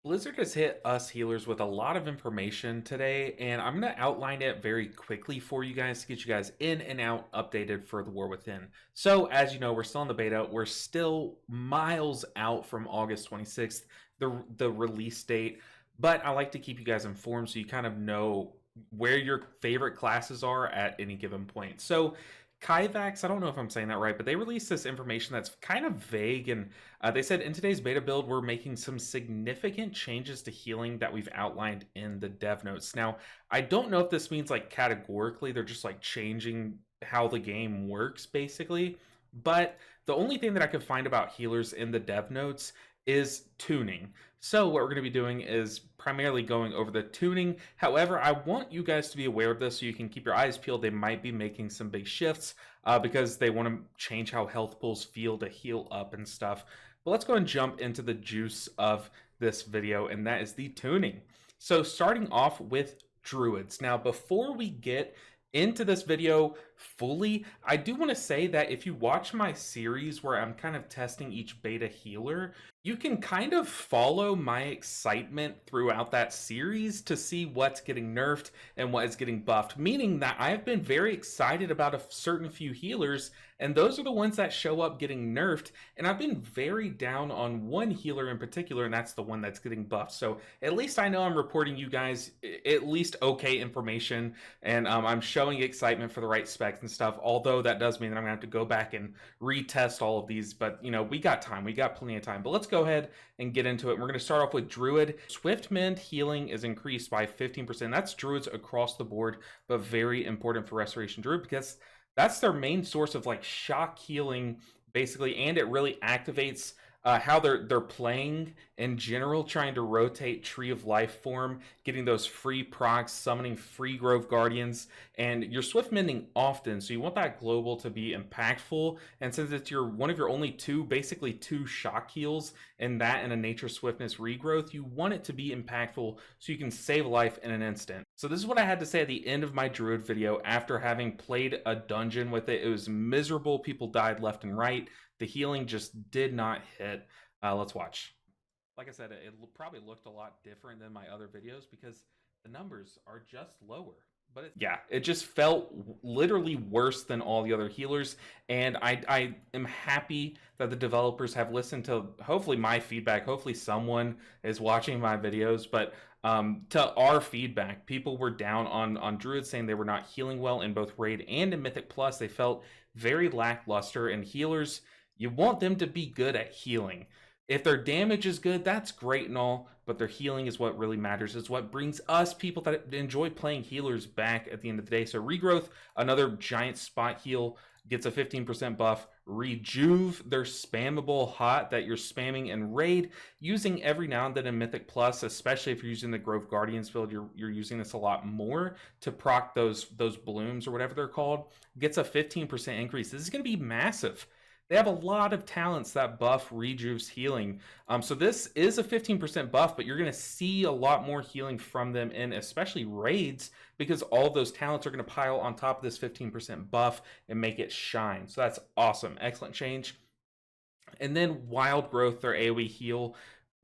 Blizzard has hit us healers with a lot of information today, and I'm going to outline it very quickly for you guys to get you guys in and out updated for the War Within. So, as you know, we're still in the beta. We're still miles out from August 26th, the release date, but I like to keep you guys informed so you kind of know where your favorite classes are at any given point. So, Kaivax, I don't know if I'm saying that right, but they released this information that's kind of vague. And they said in today's beta build, we're making some significant changes to healing that we've outlined in the dev notes. Now, I don't know if this means like categorically, they're just like changing how the game works, basically. But the only thing that I could find about healers in the dev notes is tuning. So what we're going to be doing is primarily going over the tuning. However, I want you guys to be aware of this so you can keep your eyes peeled. They might be making some big shifts because they want to change how health pools feel to heal up and stuff. But let's go and jump into the juice of this video, and that is the tuning. So starting off with druids. Now, before we get into this video fully, I do want to say that if you watch my series where I'm kind of testing each beta healer, you can kind of follow my excitement throughout that series to see what's getting nerfed and what is getting buffed, meaning that I've been very excited about a certain few healers, and those are the ones that show up getting nerfed, and I've been very down on one healer in particular, and that's the one that's getting buffed. So at least I know I'm reporting you guys at least okay information, and I'm showing excitement for the right specs and stuff, although that does mean that I'm gonna have to go back and retest all of these, but you know, we got time, we got plenty of time. But let's go ahead and get into it. We're going to start off with Druid. Swift Mend healing is increased by 15%. That's Druids across the board, but very important for Restoration Druid because that's their main source of like shock healing, basically, and it really activates how they're playing in general, trying to rotate Tree of Life form, getting those free procs, summoning free Grove Guardians, and you're swift mending often, so you want that global to be impactful. And since it's one of your only basically two shock heals, and that and a Nature Swiftness regrowth, you want it to be impactful so you can save life in an instant. So this is what I had to say at the end of my Druid video after having played a dungeon with it. It was miserable. People died left and right. The healing just did not hit. Let's watch. Like I said, it probably looked a lot different than my other videos because the numbers are just lower. But yeah, it just felt literally worse than all the other healers. And I am happy that the developers have listened to hopefully my feedback. Hopefully someone is watching my videos. But to our feedback, people were down on Druid, saying they were not healing well in both Raid and in Mythic Plus. They felt very lackluster, and healers, you want them to be good at healing. If their damage is good, that's great and all, but their healing is what really matters. It's what brings us, people that enjoy playing healers, back at the end of the day. So Regrowth, another giant spot heal, gets a 15% buff. Rejuve, their spammable hot that you're spamming in Raid, using every now and then in Mythic Plus, especially if you're using the Grove Guardians build, you're using this a lot more to proc those blooms or whatever they're called, gets a 15% increase. This is going to be massive. They have a lot of talents that buff Rejuve's healing. So this is a 15% buff, but you're going to see a lot more healing from them in especially raids because all of those talents are going to pile on top of this 15% buff and make it shine. So that's awesome. Excellent change. And then Wild Growth, their AoE heal.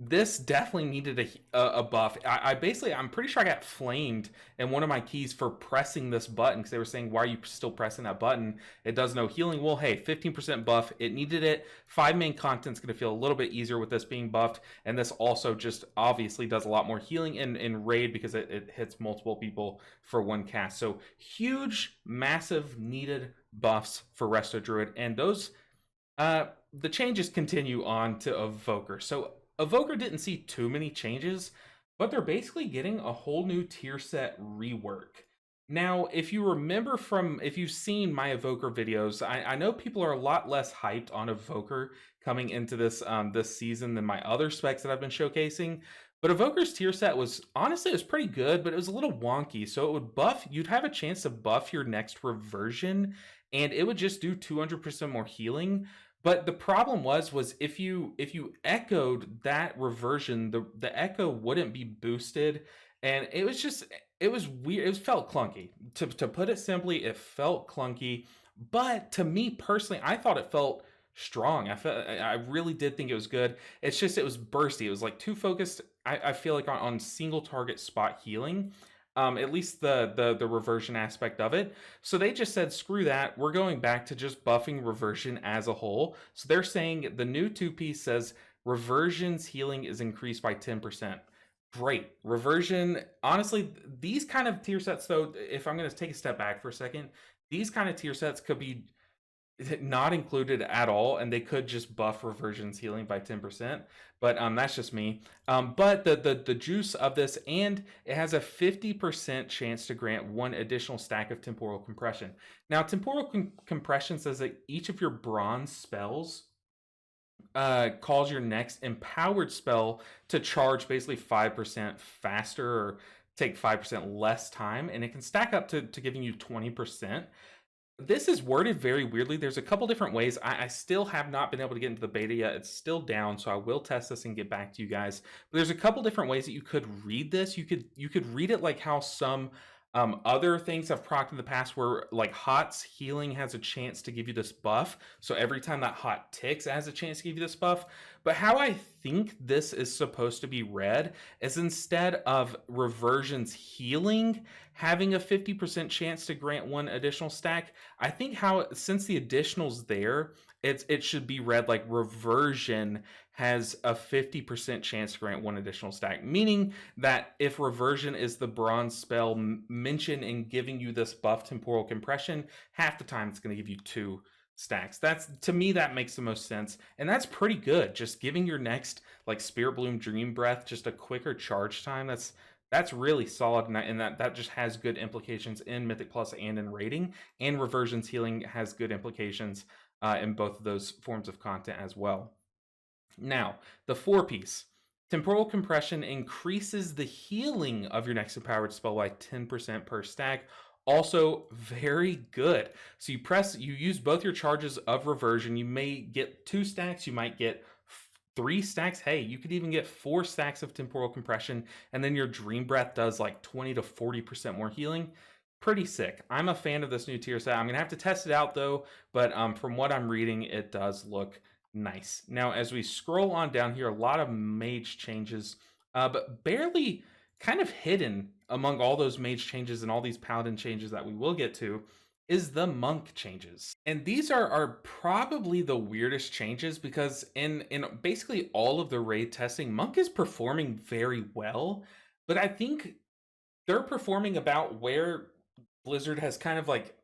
This definitely needed a buff. I'm pretty sure I got flamed in one of my keys for pressing this button because they were saying, why are you still pressing that button? It does no healing. Well, hey, 15% buff. It needed it. 5 main content's going to feel a little bit easier with this being buffed. And this also just obviously does a lot more healing in Raid because it hits multiple people for one cast. So huge, massive, needed buffs for Resto Druid. And those, the changes continue on to Evoker. So Evoker didn't see too many changes, but they're basically getting a whole new Tierset rework. Now, if you remember if you've seen my Evoker videos, I know people are a lot less hyped on Evoker coming into this this season than my other specs that I've been showcasing. But Evoker's Tierset was, honestly, it was pretty good, but it was a little wonky. So it would buff, you'd have a chance to buff your next reversion, and it would just do 200% more healing. But the problem was if you echoed that reversion, the echo wouldn't be boosted, and it was weird. It felt clunky. To put it simply, it felt clunky. But to me personally, I thought it felt strong. I really did think it was good. It's just it was bursty. It was like too focused I feel like on single target spot healing, at least the reversion aspect of it. So they just said, screw that. We're going back to just buffing reversion as a whole. So they're saying the new two piece says reversion's healing is increased by 10%. Great. Reversion, honestly, these kind of tier sets, though, if I'm going to take a step back for a second, these kind of tier sets could be not included at all, and they could just buff reversion's healing by 10%. But that's just me. But the juice of this, and it has a 50% chance to grant one additional stack of temporal compression. Now, temporal compression says that each of your bronze spells calls your next empowered spell to charge basically 5% faster or take 5% less time, and it can stack up to giving you 20%. This is worded very weirdly. There's a couple different ways. I still have not been able to get into the beta yet. It's still down, so I will test this and get back to you guys. But there's a couple different ways that you could read this. You could read it like how some other things have procced in the past, where like Hot's healing has a chance to give you this buff. So every time that Hot ticks, it has a chance to give you this buff. But how I think this is supposed to be read is, instead of reversion's healing having a 50% chance to grant one additional stack, I think how, since the additional's there, it should be read like reversion has a 50% chance to grant one additional stack, meaning that if reversion is the bronze spell mentioned in giving you this buff temporal compression, half the time it's going to give you 2 stacks. That's, to me, that makes the most sense, and that's pretty good. Just giving your next like Spirit Bloom Dream Breath just a quicker charge time, that's really solid, and that just has good implications in Mythic Plus and in rating. And reversion's healing has good implications in both of those forms of content as well. Now, the 4-piece. Temporal compression increases the healing of your next empowered spell by 10% per stack. Also very good. So you use both your charges of reversion. You may get 2 stacks, you might get 3 stacks. Hey, you could even get 4 stacks of temporal compression, and then your Dream Breath does like 20 to 40% more healing. Pretty sick. I'm a fan of this new tier set. I'm gonna have to test it out though, but from what I'm reading, it does look nice. Now, as we scroll on down here, a lot of mage changes, but barely kind of hidden among all those mage changes and all these paladin changes that we will get to is the monk changes. And these are probably the weirdest changes, because in basically all of the raid testing, monk is performing very well, but I think they're performing about where Blizzard has kind of like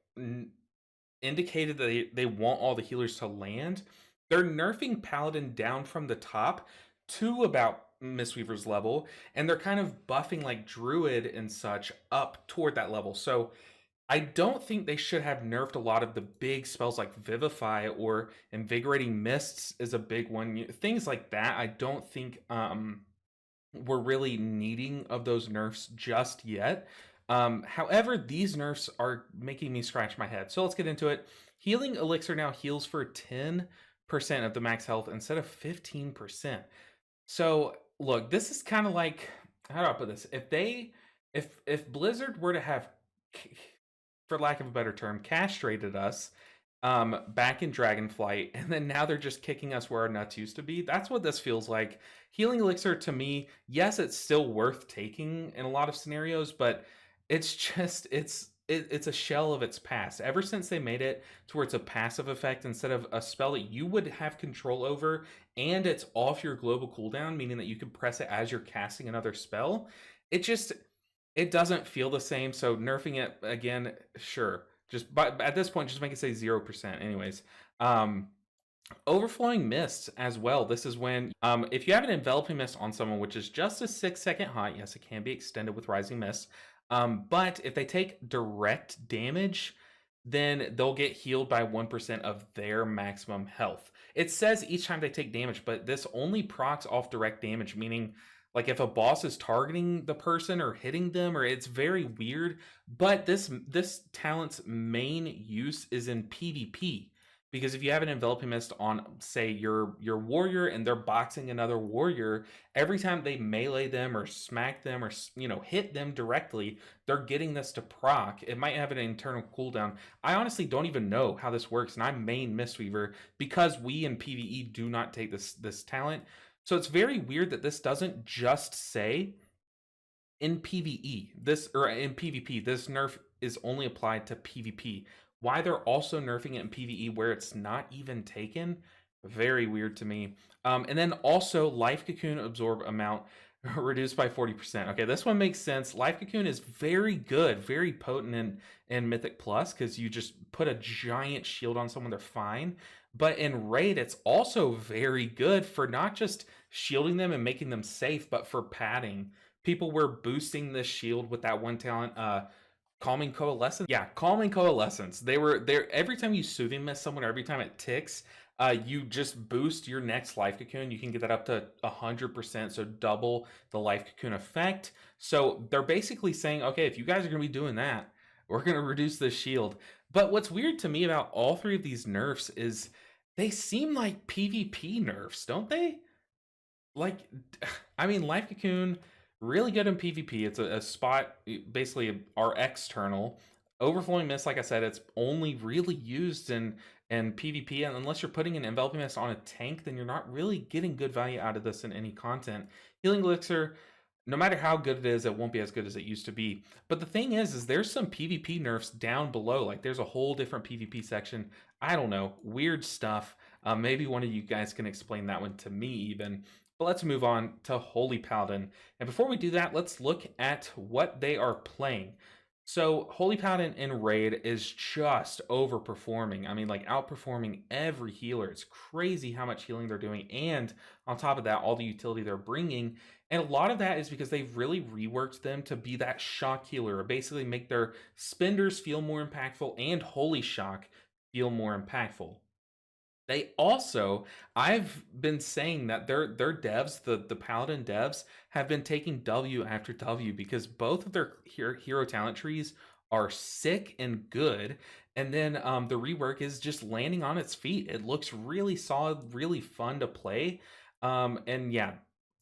indicated that they want all the healers to land. They're nerfing Paladin down from the top to about Mistweaver's level, and they're kind of buffing like Druid and such up toward that level. So I don't think they should have nerfed a lot of the big spells like Vivify or Invigorating Mists is a big one. Things like that, I don't think we're really needing of those nerfs just yet. However, these nerfs are making me scratch my head. So let's get into it. Healing Elixir now heals for 10% of the max health instead of 15%. So look, this is kind of like, how do I put this? If Blizzard were to have, for lack of a better term, castrated us back in Dragonflight, and then now they're just kicking us where our nuts used to be. That's what this feels like. Healing Elixir, to me, yes, it's still worth taking in a lot of scenarios, but it's just it's a shell of its past. Ever since they made it to where it's a passive effect instead of a spell that you would have control over, and it's off your global cooldown, meaning that you can press it as you're casting another spell, it doesn't feel the same. So nerfing it again, sure. But at this point, just make it say 0%. Anyways, Overflowing Mists as well. This is when, if you have an Enveloping Mist on someone, which is just a 6-second hot, yes, it can be extended with Rising Mist. But if they take direct damage, then they'll get healed by 1% of their maximum health. It says each time they take damage, but this only procs off direct damage, meaning like if a boss is targeting the person or hitting them, or it's very weird. But this talent's main use is in PvP. Because if you have an Enveloping Mist on, say, your warrior, and they're boxing another warrior, every time they melee them or smack them or, hit them directly, they're getting this to proc. It might have an internal cooldown. I honestly don't even know how this works, and I'm main Mistweaver because we in PvE do not take this talent. So it's very weird that this doesn't just say in PvE, this or in PvP, this nerf is only applied to PvP. Why they're also nerfing it in PvE where it's not even taken? Very weird to me. And then also life cocoon absorb amount reduced by 40%. Okay, this one makes sense. Life cocoon is very good, very potent in Mythic Plus because you just put a giant shield on someone, they're fine. But in Raid, it's also very good for not just shielding them and making them safe, but for padding. People were boosting this shield with that one talent, Calming Coalescence. Yeah, Calming Coalescence. They were there every time you soothing mist someone, or every time it ticks, you just boost your next life cocoon. You can get that up to 100%, so double the life cocoon effect. So they're basically saying, okay, if you guys are going to be doing that, we're going to reduce the shield. But what's weird to me about all three of these nerfs is they seem like PvP nerfs, don't they? Like, I mean, Life Cocoon, really good in PvP. It's a spot, basically our external. Overflowing Mist, like I said, it's only really used in PvP, and unless you're putting an Enveloping Mist on a tank, then you're not really getting good value out of this in any content. Healing Elixir, no matter how good it is, it won't be as good as it used to be. But the thing is there's some PvP nerfs down below. Like, there's a whole different PvP section. I don't know, weird stuff. Maybe one of you guys can explain that one to me even. But let's move on to Holy Paladin. And before we do that, let's look at what they are playing. So Holy Paladin in Raid is just overperforming. I mean, like, outperforming every healer. It's crazy how much healing they're doing. And on top of that, all the utility they're bringing. And a lot of that is because they've really reworked them to be that shock healer, or basically make their spenders feel more impactful and Holy Shock feel more impactful. They also, I've been saying that their devs, the Paladin devs, have been taking W after W because both of their hero talent trees are sick and good. And then the rework is just landing on its feet. It looks really solid, really fun to play. And yeah,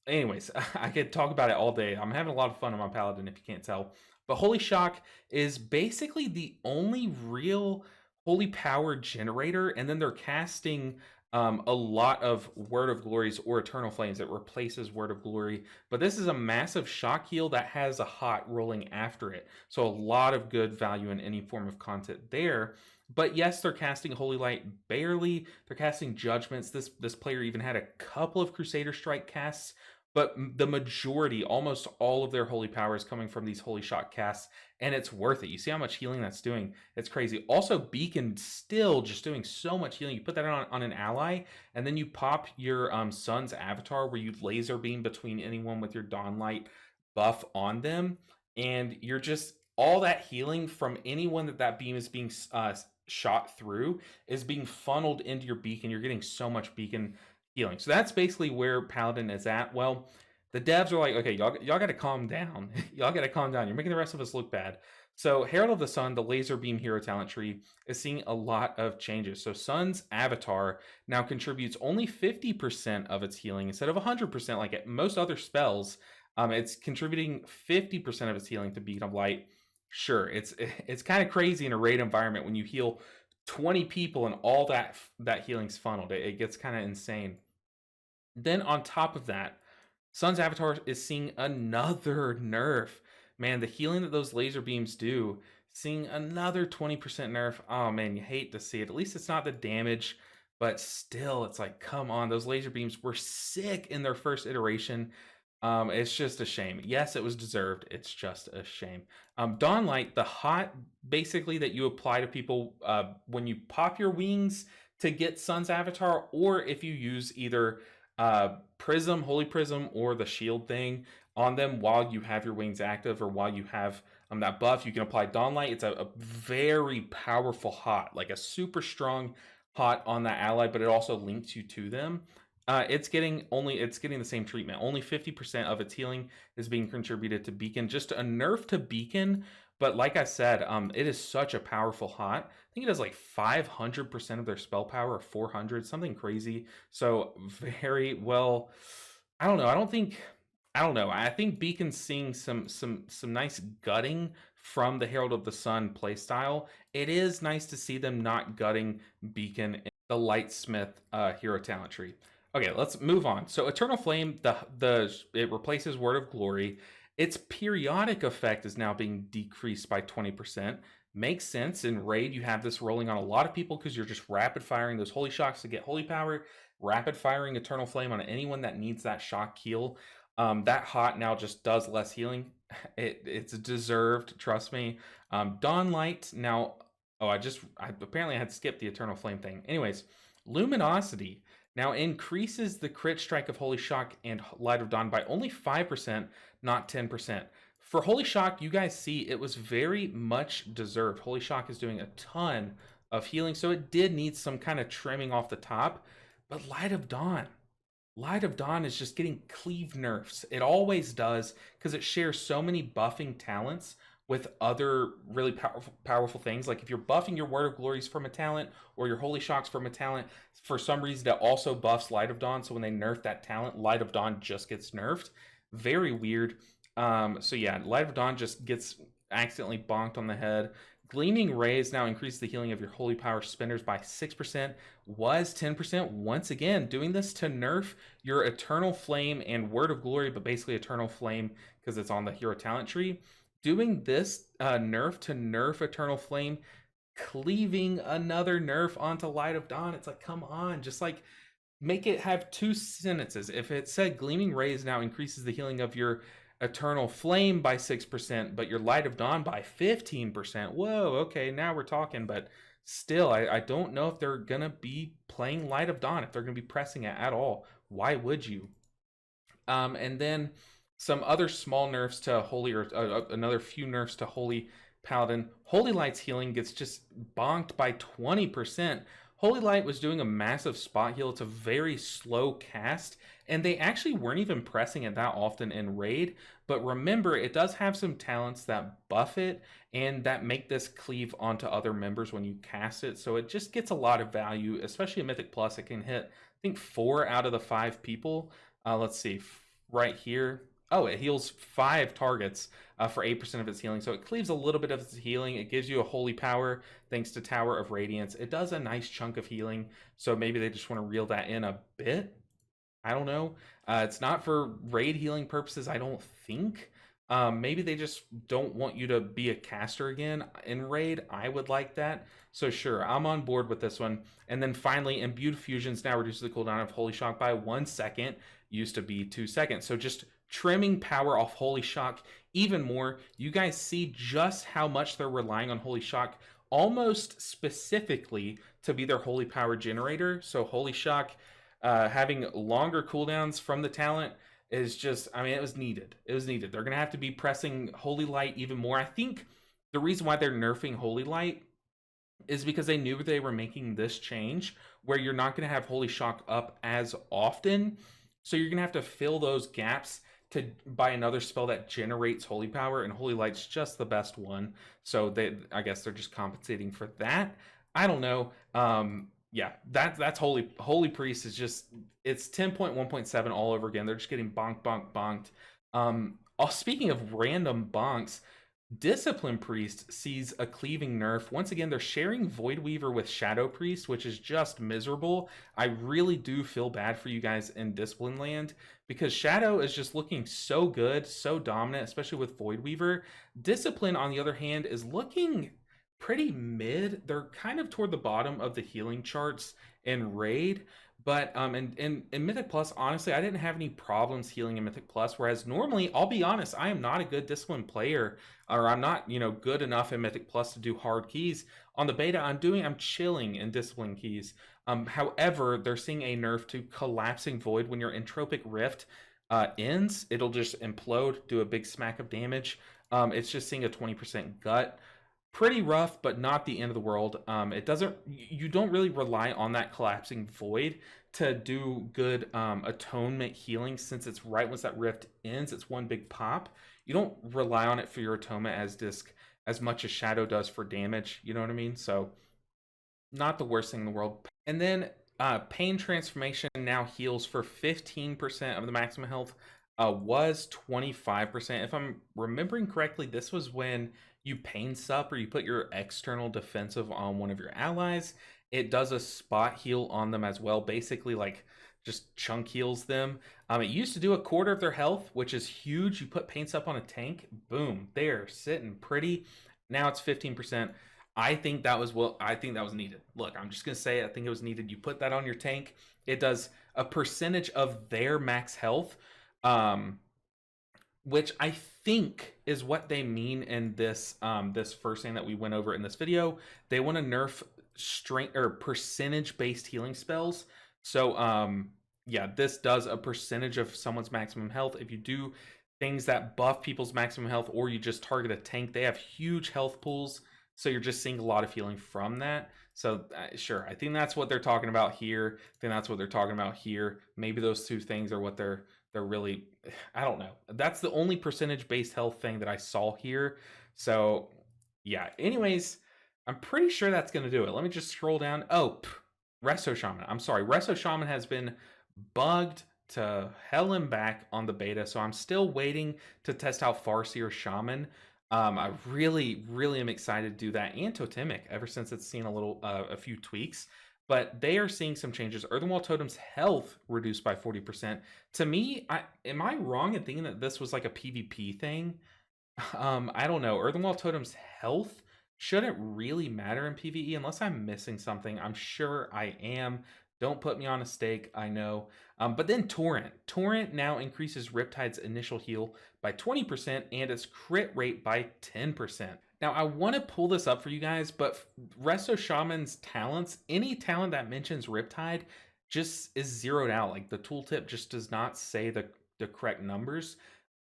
anyways, I could talk about it all day. I'm having a lot of fun on my Paladin if you can't tell. But Holy Shock is basically the only real holy power generator, and then they're casting a lot of Word of Glories or Eternal Flames that replaces Word of Glory. But this is a massive shock heal that has a hot rolling after it. So a lot of good value in any form of content there. But yes, they're casting Holy Light barely. They're casting Judgments. This player even had a couple of Crusader Strike casts, but the majority, almost all of their holy power is coming from these holy shock casts, and it's worth it. You see how much healing that's doing? It's crazy. Also, Beacon still just doing so much healing. You put that on an ally, and then you pop your Sun's avatar where you laser beam between anyone with your Dawnlight buff on them, and you're just, all that healing from anyone that beam is being shot through is being funneled into your beacon. You're getting so much beacon healing. So that's basically where Paladin is at. Well, the devs are like, okay, y'all got to calm down. Y'all got to calm down. You're making the rest of us look bad. So Herald of the Sun, the laser beam hero talent tree, is seeing a lot of changes. So Sun's avatar now contributes only 50% of its healing instead of 100% like at most other spells. It's contributing 50% of its healing to Beacon of Light. Sure, it's kind of crazy in a raid environment when you heal 20 people and all that healing's funneled. It gets kind of insane. Then on top of that, Sun's avatar is seeing another nerf. Man, the healing that those laser beams do, seeing another 20% nerf. Oh man, you hate to see it. At least it's not the damage, but still, it's like, come on, those laser beams were sick in their first iteration. It's just a shame. Yes, it was deserved. It's just a shame. Dawnlight, the hot basically that you apply to people when you pop your wings to get Sun's avatar, or if you use either Prism, Holy Prism, or the shield thing on them while you have your wings active, or while you have that buff, you can apply Dawnlight. It's a very powerful hot, like a super strong hot on that ally, but it also links you to them. It's getting the same treatment. Only 50% of its healing is being contributed to Beacon. Just a nerf to Beacon, but like I said, it is such a powerful hot. I think it has like 500% of their spell power, or 400, something crazy. So very well. I don't know. I think Beacon's seeing some nice gutting from the Herald of the Sun playstyle. It is nice to see them not gutting Beacon in the Lightsmith hero talent tree. Okay, let's move on. So Eternal Flame, the it replaces Word of Glory. Its periodic effect is now being decreased by 20%. Makes sense. In Raid, you have this rolling on a lot of people because you're just rapid firing those holy shocks to get holy power, rapid firing Eternal Flame on anyone that needs that shock heal. That hot now just does less healing. It's deserved, trust me. Dawn Light now. Oh, I apparently had skipped the Eternal Flame thing. Anyways, Luminosity now increases the crit strike of Holy Shock and Light of Dawn by only 5%, not 10%. For Holy Shock, you guys see it was very much deserved. Holy Shock is doing a ton of healing, so it did need some kind of trimming off the top. But Light of Dawn is just getting cleave nerfs. It always does because it shares so many buffing talents with other really powerful things. Like if you're buffing your Word of Glories from a talent or your Holy Shocks from a talent, for some reason that also buffs Light of Dawn. So when they nerf that talent, Light of Dawn just gets nerfed. Very weird. So yeah, Light of Dawn just gets accidentally bonked on the head. Gleaming Rays now increases the healing of your Holy Power spenders by 6%, was 10%. Once again, doing this to nerf your Eternal Flame and Word of Glory, but basically Eternal Flame because it's on the hero talent tree. Doing this nerf to nerf Eternal Flame, cleaving another nerf onto Light of Dawn. It's like, come on, just like make it have two sentences. If it said Gleaming Rays now increases the healing of your Eternal Flame by 6%, but your Light of Dawn by 15%. Whoa, okay, now we're talking, but still, I don't know if they're going to be playing Light of Dawn, if they're going to be pressing it at all. Why would you? And then some other small nerfs to Holy, or another few nerfs to Holy Paladin. Holy Light's healing gets just bonked by 20%. Holy Light was doing a massive spot heal. It's a very slow cast, and they actually weren't even pressing it that often in Raid. But remember, it does have some talents that buff it and that make this cleave onto other members when you cast it. So it just gets a lot of value, especially in Mythic Plus. It can hit, I think, 4 out of the 5 people. Let's see, right here. Oh, it heals 5 targets for 8% of its healing. So it cleaves a little bit of its healing. It gives you a holy power thanks to Tower of Radiance. It does a nice chunk of healing. So maybe they just want to reel that in a bit. I don't know. It's not for raid healing purposes, I don't think. Maybe they just don't want you to be a caster again in raid. I would like that. So sure, I'm on board with this one. And then finally, Imbued Fusions now reduces the cooldown of Holy Shock by 1 second. Used to be 2 seconds. So just trimming power off Holy Shock even more. You guys see just how much they're relying on Holy Shock almost specifically to be their holy power generator. So Holy Shock having longer cooldowns from the talent is just, I mean, it was needed. It was needed. They're going to have to be pressing Holy Light even more. I think the reason why they're nerfing Holy Light is because they knew they were making this change where you're not going to have Holy Shock up as often. So you're going to have to fill those gaps to buy another spell that generates holy power, and Holy Light's just the best one. So I guess they're just compensating for that. I don't know. Yeah, that's Holy Priest is just, it's 10.1.7 all over again. They're just getting bonked. Speaking of random bonks, Discipline Priest sees a cleaving nerf. Once again, they're sharing Void Weaver with Shadow Priest, which is just miserable. I really do feel bad for you guys in Discipline Land because Shadow is just looking so good, so dominant, especially with Void Weaver. Discipline, on the other hand, is looking pretty mid. They're kind of toward the bottom of the healing charts in Raid. But in Mythic Plus, honestly, I didn't have any problems healing in Mythic Plus. Whereas normally, I'll be honest, I am not a good Discipline player, or I'm not, good enough in Mythic Plus to do hard keys. On the beta, I'm chilling in Discipline keys. However, they're seeing a nerf to Collapsing Void. When your Entropic Rift ends, it'll just implode, do a big smack of damage. It's just seeing a 20% gut. Pretty rough, but not the end of the world. You don't really rely on that Collapsing Void to do good atonement healing, since it's right once that rift ends, it's one big pop. You don't rely on it for your atonement as much as Shadow does for damage, you know what I mean? So not the worst thing in the world. And then Pain Transformation now heals for 15% of the maximum health, was 25%. If I'm remembering correctly, this was when you pain sup or you put your external defensive on one of your allies. It does a spot heal on them as well, basically like just chunk heals them. It used to do a quarter of their health, which is huge. You put paints up on a tank, boom, they're sitting pretty. Now it's 15%. I think that was needed. Look, I'm just gonna say it, I think it was needed. You put that on your tank, it does a percentage of their max health. Um, which I think is what they mean in this first thing that we went over in this video. They want to nerf strength or percentage based healing spells. So yeah, this does a percentage of someone's maximum health. If you do things that buff people's maximum health or you just target a tank, they have huge health pools. So you're just seeing a lot of healing from that. So sure, I think that's what they're talking about here. I think that's what they're talking about here. Maybe those two things are what they're really, I don't know. That's the only percentage based health thing that I saw here. So yeah, anyways, I'm pretty sure that's going to do it. Let me just scroll down. Oh, Resto Shaman. I'm sorry. Resto Shaman has been bugged to hell and back on the beta. So I'm still waiting to test out Farseer Shaman. I really, really am excited to do that, and Totemic, ever since it's seen a few tweaks. But they are seeing some changes. Earthenwall Totem's health reduced by 40%. To me, am I wrong in thinking that this was like a PvP thing? I don't know. Earthenwall Totem's health shouldn't really matter in PvE unless I'm missing something. I'm sure I am. Don't put me on a stake, I know. But then Torrent. Torrent now increases Riptide's initial heal by 20% and its crit rate by 10%. Now, I want to pull this up for you guys, but Resto Shaman's talents, any talent that mentions Riptide just is zeroed out. Like the tooltip just does not say the correct numbers.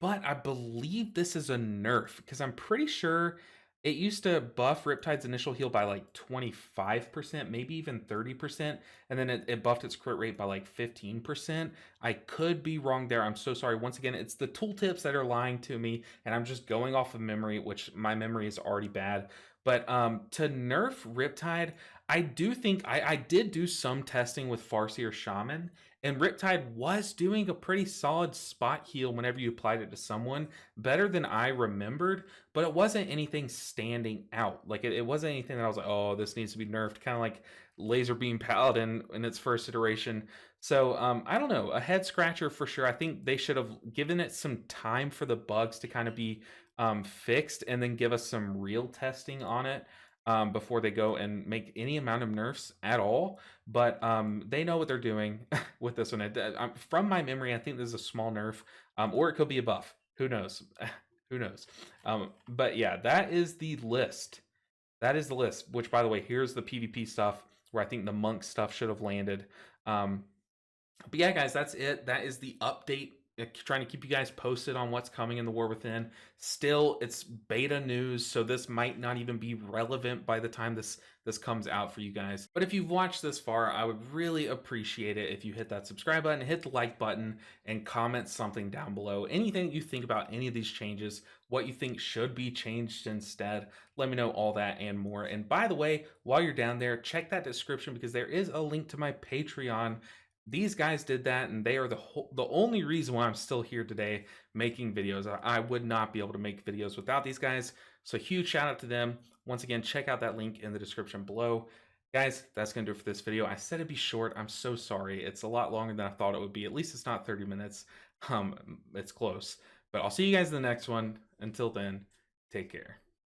But I believe this is a nerf because I'm pretty sure it used to buff Riptide's initial heal by like 25%, maybe even 30%, and then it buffed its crit rate by like 15%. I could be wrong there. I'm so sorry. Once again, it's the tooltips that are lying to me, and I'm just going off of memory, which my memory is already bad. But to nerf Riptide, I do think I did do some testing with Farseer Shaman, and Riptide was doing a pretty solid spot heal whenever you applied it to someone, better than I remembered, but it wasn't anything standing out. Like it wasn't anything that I was like, oh, this needs to be nerfed, kind of like Laser Beam Paladin in its first iteration. So I don't know, a head scratcher for sure. I think they should have given it some time for the bugs to kind of be fixed and then give us some real testing on it before they go and make any amount of nerfs at all. But they know what they're doing with this one. From my memory, I think this is a small nerf, or it could be a buff. Who knows? Who knows? But yeah, that is the list. That is the list, which, by the way, here's the PvP stuff where I think the monk stuff should have landed. But yeah, guys, that's it. That is the update. Trying to keep you guys posted on what's coming in the War Within. Still, it's beta news, so this might not even be relevant by the time this comes out for you guys. But if you've watched this far, I would really appreciate it if you hit that subscribe button, hit the like button, and comment something down below. Anything you think about any of these changes, what you think should be changed instead, let me know all that and more. And by the way, while you're down there, check that description because there is a link to my Patreon. These guys did that, and they are the only reason why I'm still here today making videos. I would not be able to make videos without these guys. So huge shout out to them. Once again, check out that link in the description below. Guys, that's going to do it for this video. I said it'd be short. I'm so sorry. It's a lot longer than I thought it would be. At least it's not 30 minutes. It's close. But I'll see you guys in the next one. Until then, take care.